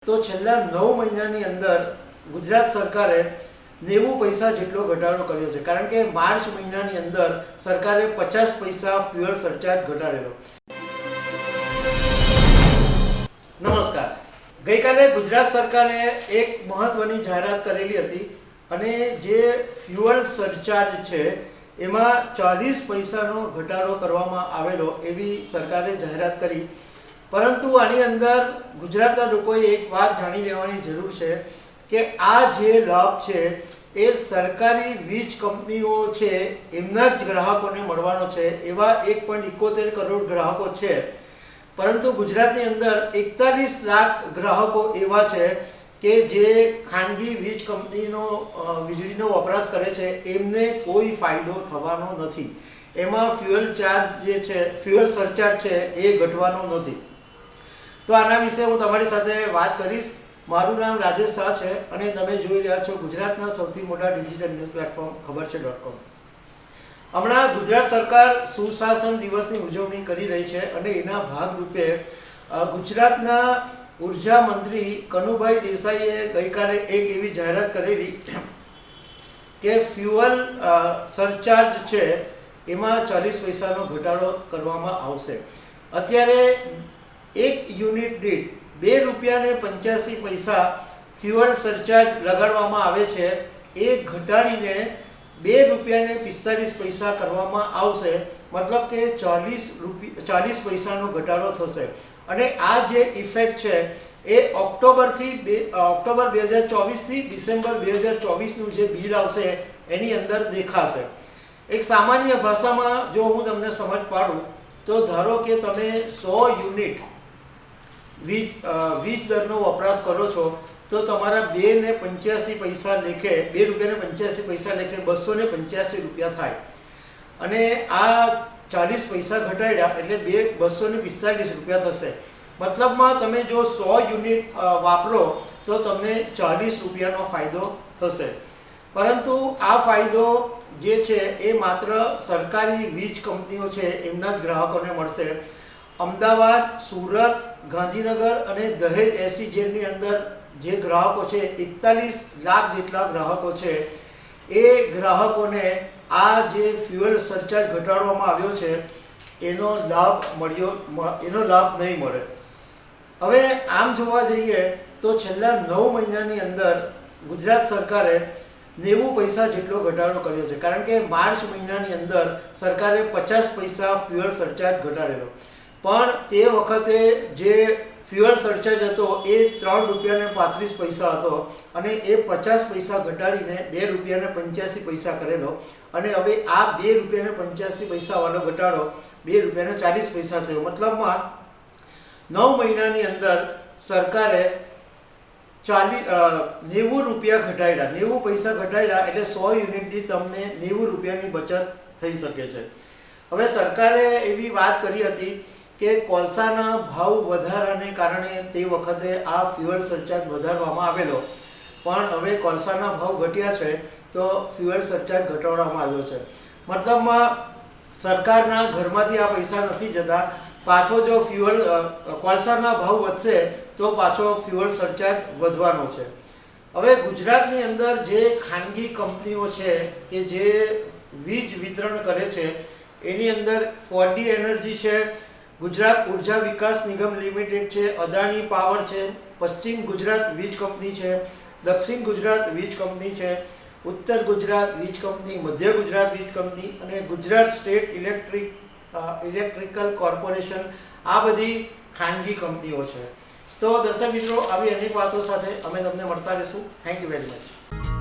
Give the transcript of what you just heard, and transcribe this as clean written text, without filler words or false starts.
તો છેલ્લા 9 મહિનાની અંદર ગુજરાત સરકારે 90 પૈસા જેટલો ઘટાડો કર્યો છે, કારણ કે માર્ચ મહિનાની અંદર સરકારે 50 પૈસા ફ્યુઅલ સરચાર્જ ઘટાડેલો। નમસ્કાર। ગઈકાલે ગુજરાત સરકારે એક મહત્વની જાહેરાત કરેલી હતી અને જે ફ્યુઅલ સરચાર્જ છે એમાં 40 પૈસાનો ઘટાડો કરવામાં આવેલો એવી સરકારે જાહેરાત કરી। પરંતુ આની અંદર ગુજરાતના લોકોએ એક વાત જાણી લેવાની જરૂર છે કે આ જે લાભ છે એ સરકારી વીજ કંપનીઓ છે એમના જ ગ્રાહકોને મળવાનો છે। એવા 1.71 કરોડ ગ્રાહકો છે, પરંતુ ગુજરાતની અંદર 41 લાખ ગ્રાહકો એવા છે કે જે ખાનગી વીજ કંપનીનો વીજળીનો વપરાશ કરે છે, એમને કોઈ ફાયદો થવાનો નથી। એમાં ફ્યુઅલ ચાર્જ જે છે, ફ્યુઅલ સરચાર્જ છે એ ઘટવાનો નથી। તો આના વિશે હું તમારી સાથે વાત કરીશ। મારું નામ રાજેશ શાહ છે અને તમે જોઈ રહ્યા છો ગુજરાતના સૌથી મોટા ડિજિટલ ન્યૂઝ પ્લેટફોર્મ ખબરછે.com। હમણાં ગુજરાત સરકાર સુશાસન દિવસની ઉજવણી કરી રહી છે અને એના ભાગરૂપે ગુજરાતના ઉર્જા મંત્રી કનુભાઈ દેસાઈએ ગઈકાલે એક એવી જાહેરાત કરેલી કે ફ્યુઅલ સરચાર્જ છે એમાં 40 પૈસાનો ઘટાડો કરવામાં આવશે। અત્યારે એક યુનિટ દીઠ ₹2.85 ફ્યુઅલ સરચાર્જ લગાડવામાં આવે છે, એ ઘટાડીને ₹2.45 કરવામાં આવશે। મતલબ કે 40 પૈસાનો ઘટાડો થશે અને આ જે ઇફેક્ટ છે એ ઓક્ટોબર 2024 થી ડિસેમ્બર 2024નું જે બિલ આવશે એની અંદર દેખાશે। એક સામાન્ય ભાષામાં જો હું તમને સમજ પાડું તો ધારો કે તમે 100 યુનિટ વીજ દરનો વપરાશ કરો છો તો તમારા ₹2.85 લેખે ₹2.85 લેખે ₹285 થાય અને આ 40 પૈસા ઘટાડ્યા એટલે ₹245 થશે। મતલબમાં તમે જો 100 યુનિટ વાપરો તો તમને ₹40નો ફાયદો થશે। પરંતુ આ ફાયદો જે છે એ માત્ર સરકારી વીજ કંપનીઓ છે એમના જ ગ્રાહકોને મળશે। અમદાવાદ, સુરત, ગાંધીનગર અને દહેજ SEZની અંદર જે ગ્રાહકો છે 41 લાખ જેટલા ગ્રાહકો છે, એ ગ્રાહકોને આ જે ફ્યુઅલ સરચાર્જ ઘટાડવામાં આવ્યો છે એનો લાભ નહીં મળે। હવે આમ જોવા જઈએ તો છેલ્લા 9 મહિનાની અંદર ગુજરાત સરકારે 90 પૈસા જેટલો ઘટાડો કર્યો છે, કારણ કે માર્ચ મહિનાની અંદર સરકારે 50 પૈસા ફ્યુઅલ સરચાર્જ ઘટાડેલો। પણ તે વખતે જે ફ્યુઅલ સરચાર્જ હતો એ ₹3.35 હતો અને એ 50 પૈસા ઘટાડીને ₹2.85 કરેલો અને હવે આ ₹2.85 વાળો ઘટાડો ₹2.40 થયો। મતલબમાં 9 મહિનાની અંદર સરકારે ₹90 ઘટાડ્યા, 90 પૈસા ઘટાડ્યા એટલે 100 યુનિટથી તમને ₹90ની બચત થઈ શકે છે। હવે સરકારે એવી વાત કરી હતી કે કોલસાના ભાવ વધારાને કારણે તે વખતે આ ફ્યુઅલ સરચાર્જ વધારવામાં આવેલો, પણ હવે કોલસાના ભાવ ઘટ્યા છે તો ફ્યુઅલ સરચાર્જ ઘટાડવામાં આવ્યો છે। મતલબમાં સરકારના ઘરમાંથી આ પૈસા નથી જતા, પાછો જો કોલસાના ભાવ વધશે તો પાછો ફ્યુઅલ સરચાર્જ વધવાનો છે। હવે ગુજરાતની અંદર જે ખાનગી કંપનીઓ છે કે જે વીજ વિતરણ કરે છે એની અંદર 4D એનર્જી છે, ગુજરાત ઉર્જા વિકાસ નિગમ લિમિટેડ છે, અદાણી પાવર છે, પશ્ચિમ ગુજરાત વીજ કંપની છે, દક્ષિણ ગુજરાત વીજ કંપની છે, ઉત્તર ગુજરાત વીજ કંપની, મધ્ય ગુજરાત વીજ કંપની અને ગુજરાત સ્ટેટ ઇલેક્ટ્રિકલ કોર્પોરેશન, આ બધી ખાનગી કંપનીઓ છે। તો દર્શક મિત્રો, આવી અનેક વાતો સાથે અમે તમને મળતા રહીશું। Thank you very much.